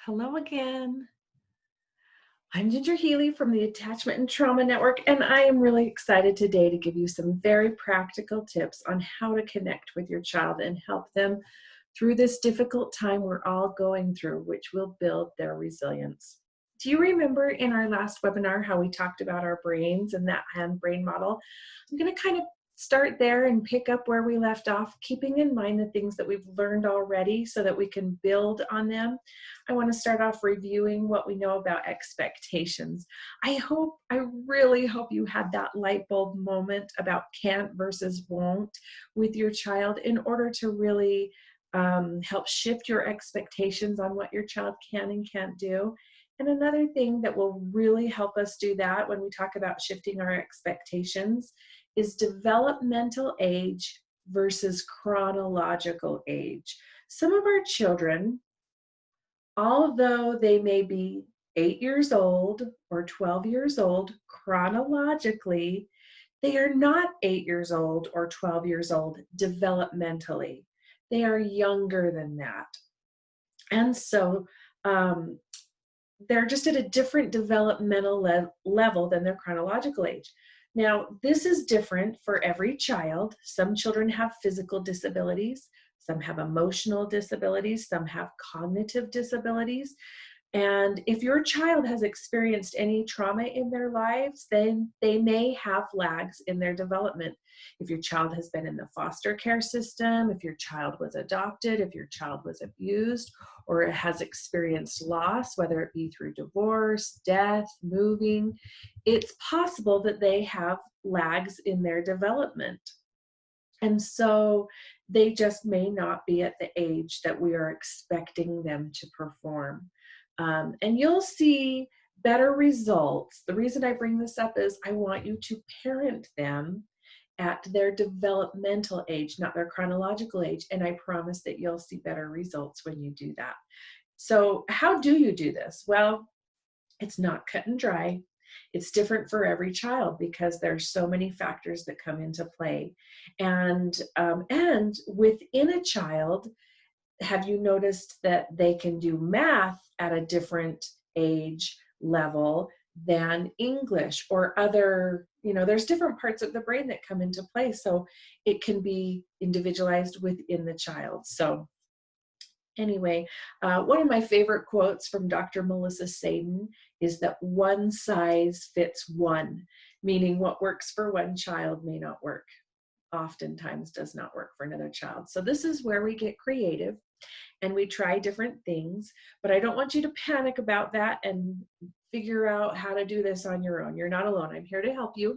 Hello again. I'm Ginger Healy from the Attachment and Trauma Network, and I am really excited today to give you some very practical tips on how to connect with your child and help them through this difficult time we're all going through, which will build their resilience. Do you remember in our last webinar how we talked about our brains and that hand-brain model? I'm going to kind of start there and pick up where we left off, keeping in mind the things that we've learned already so that we can build on them. I want to start off reviewing what we know about expectations. I really hope you had that light bulb moment about can't versus won't with your child in order to really help shift your expectations on what your child can and can't do. And another thing that will really help us do that when we talk about shifting our expectations is developmental age versus chronological age. Some of our children, although they may be 8 years old or 12 years old chronologically, they are not 8 years old or 12 years old developmentally. They are younger than that. And so they're just at a different developmental level than their chronological age. Now, this is different for every child. Some children have physical disabilities, some have emotional disabilities, some have cognitive disabilities. And if your child has experienced any trauma in their lives, then they may have lags in their development. If your child has been in the foster care system, if your child was adopted, if your child was abused, or has experienced loss, whether it be through divorce, death, moving, it's possible that they have lags in their development. And so they just may not be at the age that we are expecting them to perform. And you'll see better results. The reason I bring this up is I want you to parent them at their developmental age, not their chronological age. And I promise that you'll see better results when you do that. So how do you do this? Well, it's not cut and dry. It's different for every child because there's so many factors that come into play. And within a child, have you noticed that they can do math at a different age level than English or other, there's different parts of the brain that come into play. So it can be individualized within the child. So anyway, one of my favorite quotes from Dr. Melissa Sadin is that one size fits one, meaning what works for one child may not work, oftentimes does not work for another child. So this is where we get creative and we try different things, but I don't want you to panic about that and figure out how to do this on your own. You're not alone. I'm here to help you.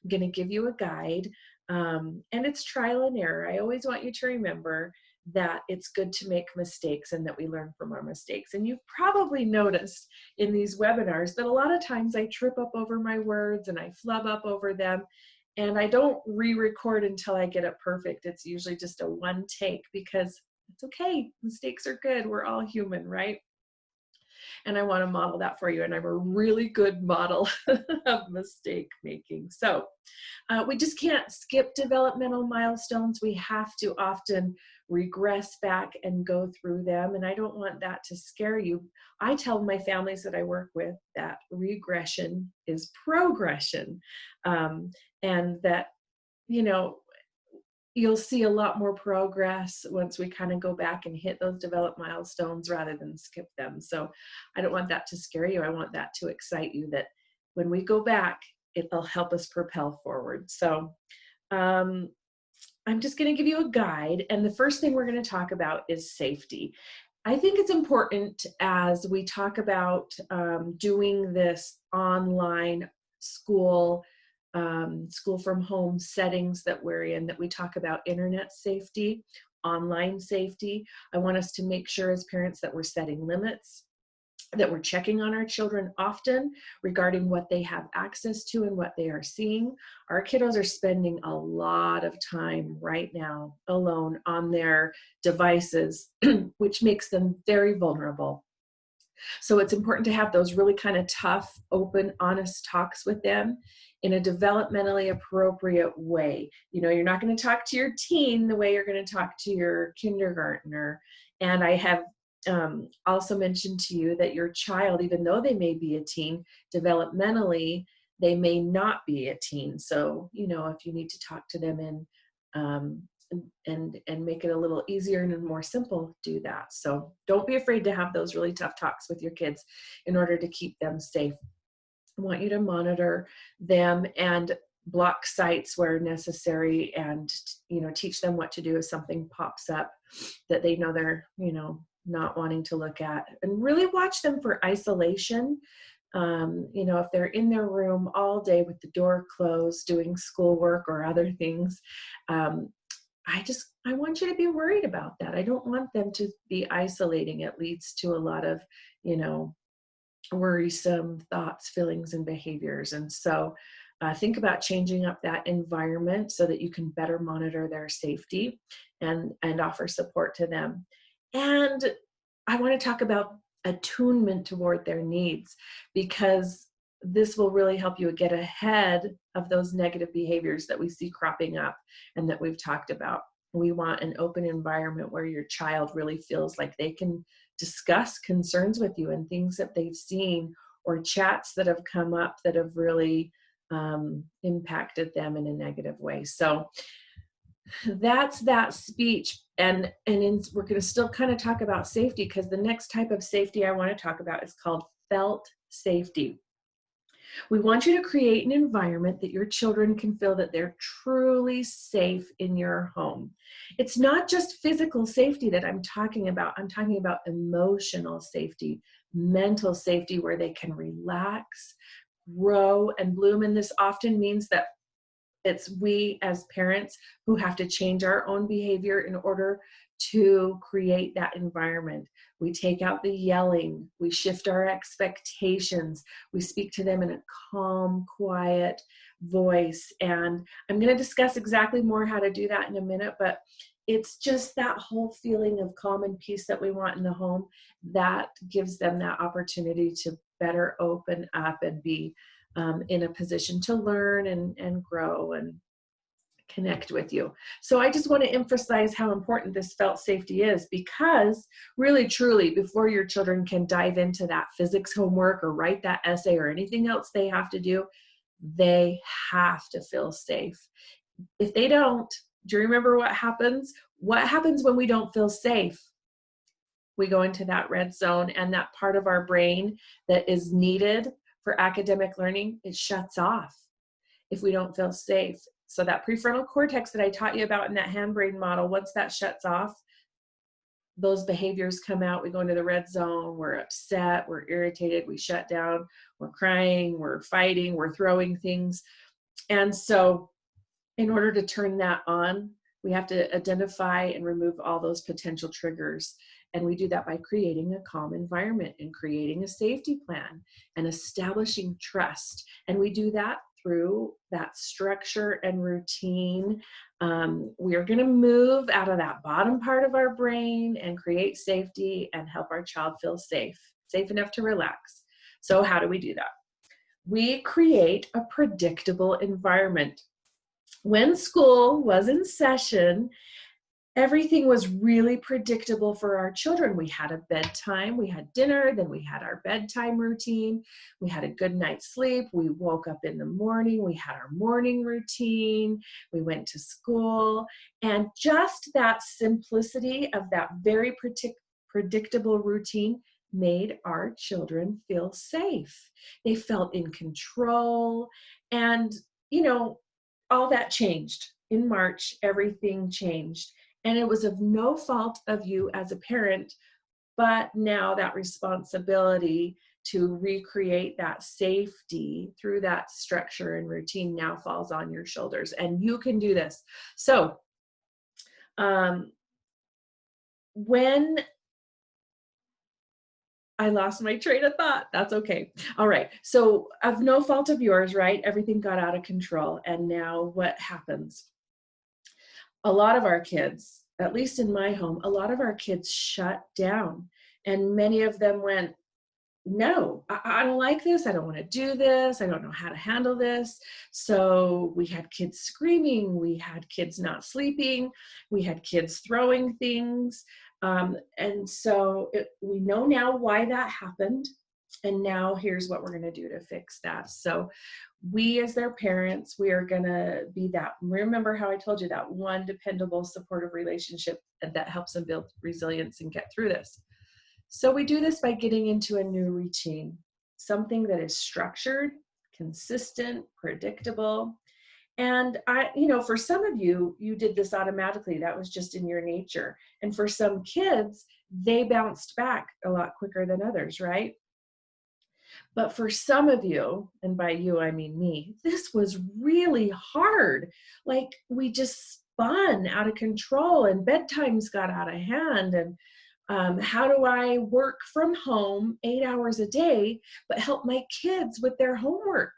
I'm going to give you a guide, and it's trial and error. I always want you to remember that it's good to make mistakes and that we learn from our mistakes. And you've probably noticed in these webinars that a lot of times I trip up over my words and I flub up over them. And I don't re-record until I get it perfect. It's usually just a one take because it's okay. Mistakes are good. We're all human, right? And I want to model that for you. And I'm a really good model of mistake making. So we just can't skip developmental milestones. We have to often regress back and go through them. And I don't want that to scare you. I tell my families that I work with that regression is progression. And that, you'll see a lot more progress once we kind of go back and hit those developed milestones rather than skip them. So I don't want that to scare you. I want that to excite you that when we go back, it'll help us propel forward. So I'm just going to give you a guide. And the first thing we're going to talk about is safety. I think it's important as we talk about doing this online school from home settings that we're in, that we talk about internet safety, online safety. I want us to make sure as parents that we're setting limits, that we're checking on our children often regarding what they have access to and what they are seeing. Our kiddos are spending a lot of time right now alone on their devices, which makes them very vulnerable. So it's important to have those really kind of tough, open, honest talks with them in a developmentally appropriate way. You're not going to talk to your teen the way you're going to talk to your kindergartner. And I have also mention to you that your child, even though they may be a teen, developmentally, they may not be a teen. So, if you need to talk to them um, and make it a little easier and more simple, do that. So don't be afraid to have those really tough talks with your kids in order to keep them safe. I want you to monitor them and block sites where necessary, and teach them what to do if something pops up that they know they're not wanting to look at, and really watch them for isolation. If they're in their room all day with the door closed doing schoolwork or other things, I want you to be worried about that. I don't want them to be isolating. It leads to a lot of worrisome thoughts, feelings, and behaviors. And so think about changing up that environment so that you can better monitor their safety and offer support to them. And I want to talk about attunement toward their needs, because this will really help you get ahead of those negative behaviors that we see cropping up and that we've talked about. We want an open environment where your child really feels like they can discuss concerns with you and things that they've seen or chats that have come up that have really impacted them in a negative way. So that's that speech. And we're going to still kind of talk about safety, because the next type of safety I want to talk about is called felt safety. We want you to create an environment that your children can feel that they're truly safe in your home. It's not just physical safety that I'm talking about. I'm talking about emotional safety, mental safety, where they can relax, grow, and bloom. And this often means that it's we as parents who have to change our own behavior in order to create that environment. We take out the yelling, we shift our expectations, we speak to them in a calm, quiet voice. And I'm going to discuss exactly more how to do that in a minute, but it's just that whole feeling of calm and peace that we want in the home that gives them that opportunity to better open up and be in a position to learn and grow and connect with you. So I just want to emphasize how important this felt safety is, because really, truly, before your children can dive into that physics homework or write that essay or anything else they have to do, they have to feel safe. If they don't, do you remember what happens? What happens when we don't feel safe? We go into that red zone, and that part of our brain that is needed for academic learning, it shuts off if we don't feel safe. So that prefrontal cortex that I taught you about in that hand brain model, once that shuts off, those behaviors come out. We go into the red zone, we're upset, we're irritated, we shut down, we're crying, we're fighting, we're throwing things. And so in order to turn that on, we have to identify and remove all those potential triggers. And we do that by creating a calm environment and creating a safety plan and establishing trust. And we do that through that structure and routine. We are going to move out of that bottom part of our brain and create safety and help our child feel safe enough to relax. So how do we do that? We create a predictable environment. When school was in session, everything was really predictable for our children. We had a bedtime, we had dinner, then we had our bedtime routine, we had a good night's sleep, we woke up in the morning, we had our morning routine, we went to school, and just that simplicity of that very predictable routine made our children feel safe. They felt in control, and all that changed. In March, everything changed. And it was of no fault of you as a parent, but now that responsibility to recreate that safety through that structure and routine now falls on your shoulders, and you can do this. So when I lost my train of thought. That's okay. All right. So of no fault of yours, right? Everything got out of control. And now what happens? A lot of our kids, at least in my home, a lot of our kids shut down. And many of them went, no, I don't like this. I don't want to do this. I don't know how to handle this. So we had kids screaming. We had kids not sleeping. We had kids throwing things. And so we know now why that happened. And now here's what we're going to do to fix that. So we as their parents, we are going to be that. Remember how I told you that one dependable, supportive relationship that helps them build resilience and get through this. So we do this by getting into a new routine, something that is structured, consistent, predictable. And for some of you, you did this automatically. That was just in your nature. And for some kids, they bounced back a lot quicker than others, right? But for some of you, and by you, I mean me, this was really hard. Like we just spun out of control and bedtimes got out of hand. And how do I work from home 8 hours a day, but help my kids with their homework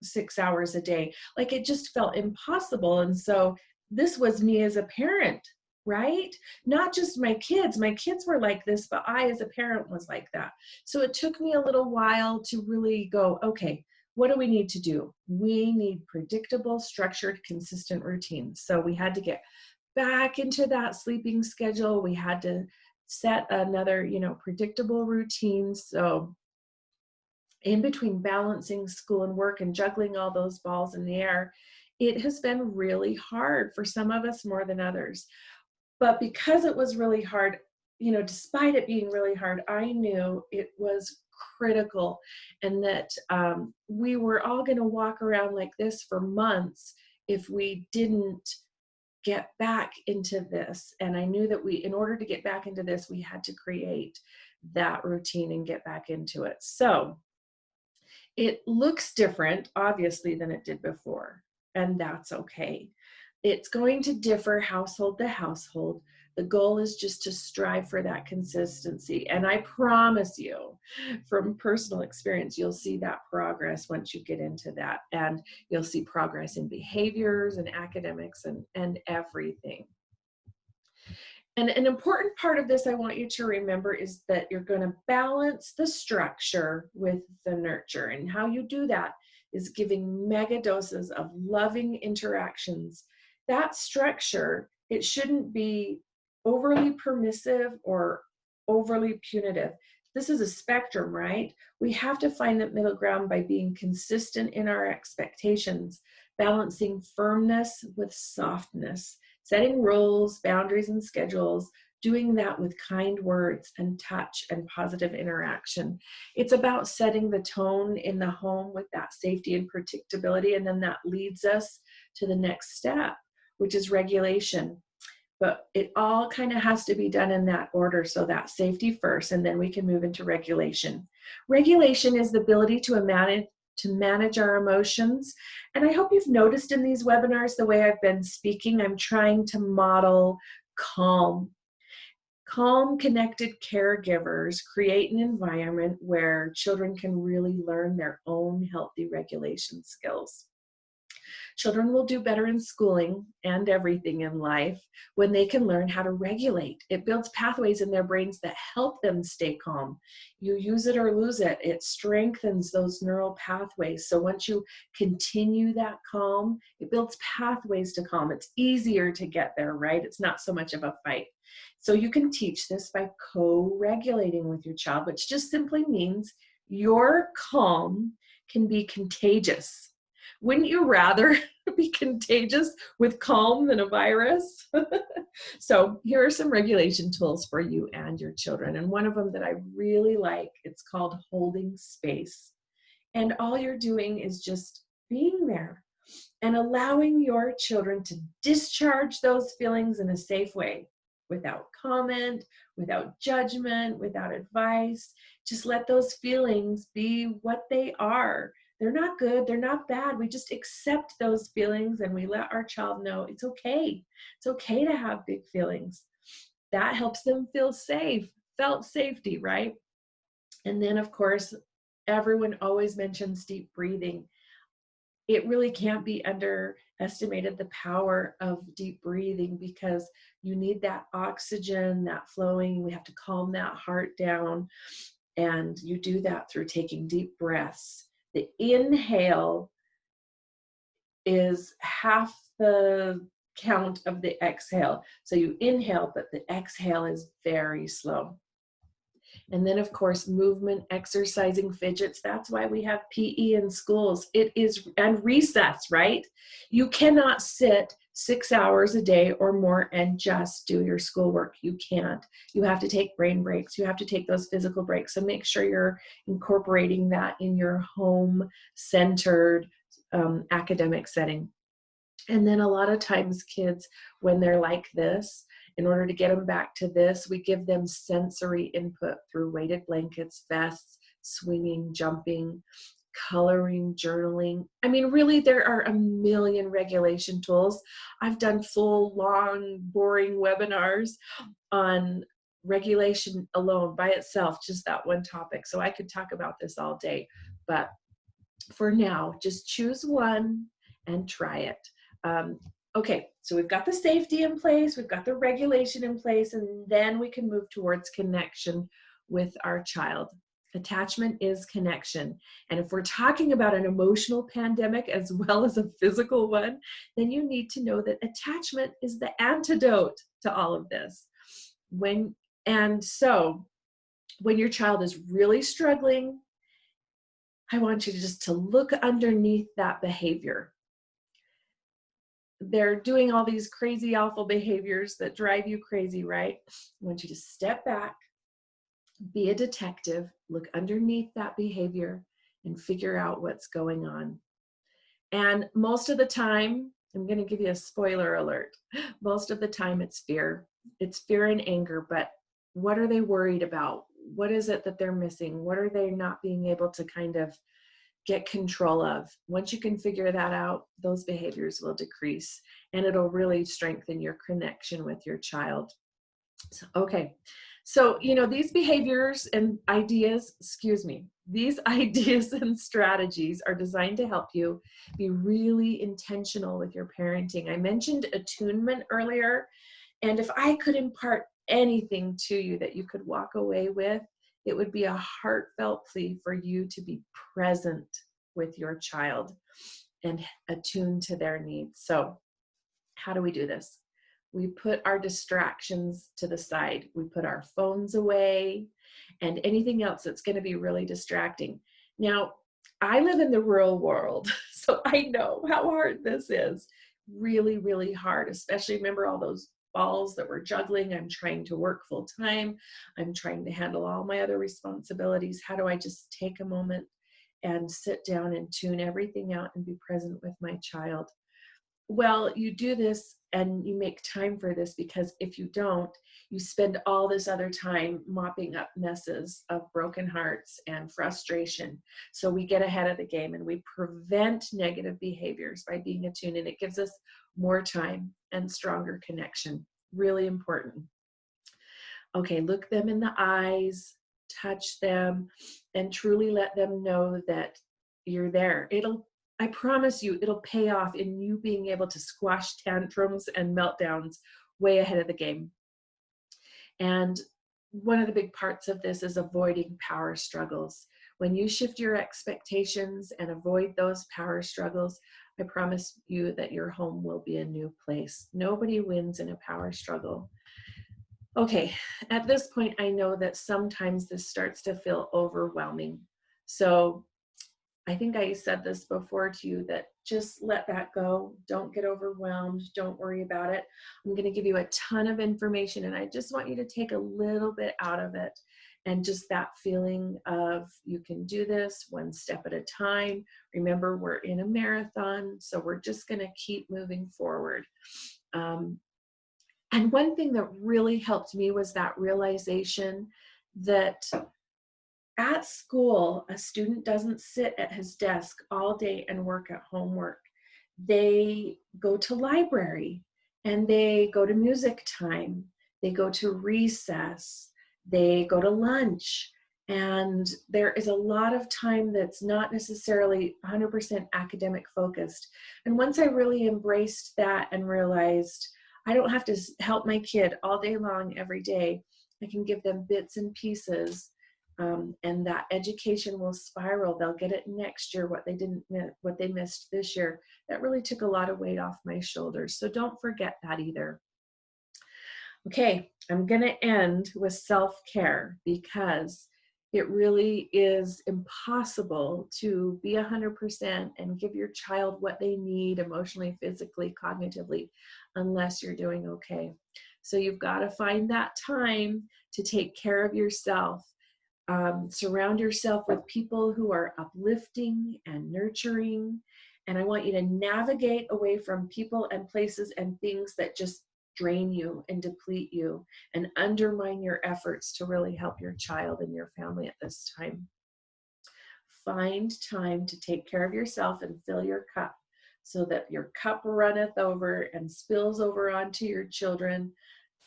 6 hours a day? Like it just felt impossible. And so this was me as a parent, right? Not just my kids. My kids were like this, but I as a parent was like that. So it took me a little while to really go, okay, what do we need to do? We need predictable, structured, consistent routines. So we had to get back into that sleeping schedule. We had to set another, predictable routine. So in between balancing school and work and juggling all those balls in the air, it has been really hard for some of us more than others. But because it was really hard, despite it being really hard, I knew it was critical and that we were all going to walk around like this for months if we didn't get back into this. And I knew that in order to get back into this, we had to create that routine and get back into it. So it looks different, obviously, than it did before, and that's okay. It's going to differ household to household. The goal is just to strive for that consistency. And I promise you, from personal experience, you'll see that progress once you get into that. And you'll see progress in behaviors and academics and everything. And an important part of this I want you to remember is that you're going to balance the structure with the nurture. And how you do that is giving mega doses of loving interactions. That structure, it shouldn't be overly permissive or overly punitive. This is a spectrum, right? We have to find that middle ground by being consistent in our expectations, balancing firmness with softness, setting rules, boundaries, and schedules, doing that with kind words and touch and positive interaction. It's about setting the tone in the home with that safety and predictability, and then that leads us to the next step, which is regulation. But it all kind of has to be done in that order. So that safety first, and then we can move into regulation. Regulation is the ability to manage our emotions. And I hope you've noticed in these webinars, the way I've been speaking, I'm trying to model calm. Calm, connected caregivers create an environment where children can really learn their own healthy regulation skills. Children will do better in schooling and everything in life when they can learn how to regulate. It builds pathways in their brains that help them stay calm. You use it or lose it. It strengthens those neural pathways. So once you continue that calm, it builds pathways to calm. It's easier to get there, right? It's not so much of a fight. So you can teach this by co-regulating with your child, which just simply means your calm can be contagious. Wouldn't you rather be contagious with calm than a virus? So here are some regulation tools for you and your children. And one of them that I really like, it's called holding space. And all you're doing is just being there and allowing your children to discharge those feelings in a safe way, without comment, without judgment, without advice. Just let those feelings be what they are. They're not good, they're not bad. We just accept those feelings and we let our child know it's okay. It's okay to have big feelings. That helps them feel safe, felt safety, right? And then, of course, everyone always mentions deep breathing. It really can't be underestimated, the power of deep breathing, because you need that oxygen, that flowing. We have to calm that heart down. And you do that through taking deep breaths. The inhale is half the count of the exhale. So you inhale, but the exhale is very slow. And then, of course, movement, exercising, fidgets. That's why we have PE in schools. It is, and recess, right? You cannot sit 6 hours a day or more and just do your schoolwork. You can't. You have to take brain breaks. You have to take those physical breaks. So make sure you're incorporating that in your home-centered academic setting. And then a lot of times kids, when they're like this, in order to get them back to this, we give them sensory input through weighted blankets, vests, swinging, jumping, coloring, journaling. I mean, really, there are a million regulation tools. I've done full, long, boring webinars on regulation alone by itself, just that one topic. So I could talk about this all day. But for now, just choose one and try it. Okay, so we've got the safety in place, we've got the regulation in place, and then we can move towards connection with our child. Attachment is connection. And if we're talking about an emotional pandemic as well as a physical one, then you need to know that attachment is the antidote to all of this. So when your child is really struggling, I want you to look underneath that behavior. They're doing all these crazy, awful behaviors that drive you crazy, right? I want you to step back, be a detective, look underneath that behavior, and figure out what's going on. And most of the time, I'm going to give you a spoiler alert. Most of the time it's fear. It's fear and anger, but what are they worried about? What is it that they're missing? What are they not being able to kind of get control of? Once you can figure that out, those behaviors will decrease and it'll really strengthen your connection with your child. Okay, so these behaviors and ideas, these ideas and strategies are designed to help you be really intentional with your parenting. I mentioned attunement earlier, and if I could impart anything to you that you could walk away with, it would be a heartfelt plea for you to be present with your child and attuned to their needs. So how do we do this? We put our distractions to the side. We put our phones away and anything else that's going to be really distracting. Now, I live in the real world, so I know how hard this is. Really, really hard, especially remember all those balls that we're juggling. I'm trying to work full time. I'm trying to handle all my other responsibilities. How do I just take a moment and sit down and tune everything out and be present with my child? Well, you do this and you make time for this, because if you don't, you spend all this other time mopping up messes of broken hearts and frustration. So we get ahead of the game and we prevent negative behaviors by being attuned, and it gives us more time and stronger connection. Really important. Okay, look them in the eyes, touch them, and truly let them know that you're there. I promise you, it'll pay off in you being able to squash tantrums and meltdowns way ahead of the game. And one of the big parts of this is avoiding power struggles. When you shift your expectations and avoid those power struggles, I promise you that your home will be a new place. Nobody wins in a power struggle. Okay, at this point, I know that sometimes this starts to feel overwhelming. So I think I said this before to you, that just let that go. Don't get overwhelmed. Don't worry about it. I'm going to give you a ton of information, and I just want you to take a little bit out of it. And just that feeling of you can do this one step at a time. Remember, we're in a marathon, so we're just going to keep moving forward. And one thing that really helped me was that realization that at school, a student doesn't sit at his desk all day and work at homework. They go to library and they go to music time. They go to recess. They go to lunch. And there is a lot of time that's not necessarily 100% academic focused. And once I really embraced that and realized I don't have to help my kid all day long every day, I can give them bits and pieces. and that education will spiral. They'll get it next year, what they missed this year. That really took a lot of weight off my shoulders. So don't forget that either. Okay, I'm going to end with self-care because it really is impossible to be 100% and give your child what they need emotionally, physically, cognitively, unless you're doing okay. So you've got to find that time to take care of yourself. Surround yourself with people who are uplifting and nurturing. And I want you to navigate away from people and places and things that just drain you and deplete you and undermine your efforts to really help your child and your family at this time. Find time to take care of yourself and fill your cup so that your cup runneth over and spills over onto your children.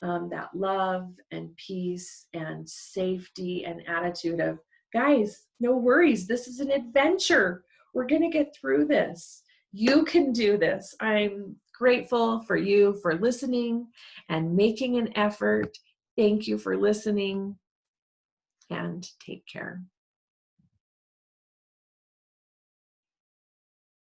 That love and peace and safety and attitude of, guys, no worries. This is an adventure. We're going to get through this. You can do this. I'm grateful for you for listening and making an effort. Thank you for listening, and take care.